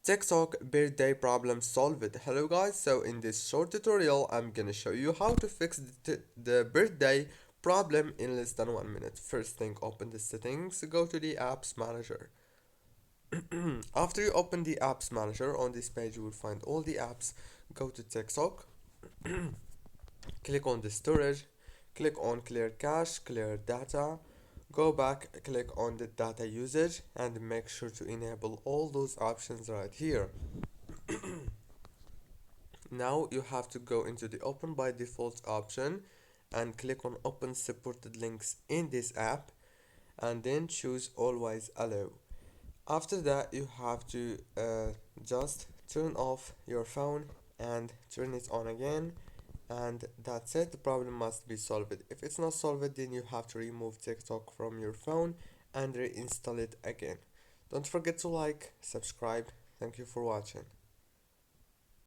TikTok birthday problem solved. Hello guys, so in this short tutorial I'm gonna show you how to fix the birthday problem in less than 1 minute. First thing, open the settings, go to the apps manager. After you open the apps manager, on this page you will find all the apps. Go to TikTok, click on the storage, click on clear cache, clear data, go back, click on the data usage, and make sure to enable all those options right here. Now you have to go into the open by default option and click on open supported links in this app, and then choose always allow. After that you have to just turn off your phone and turn it on again, and that's it. The problem must be solved. If it's not solved, then you have to remove TikTok from your phone and reinstall it again. Don't forget to like, subscribe. Thank you for watching.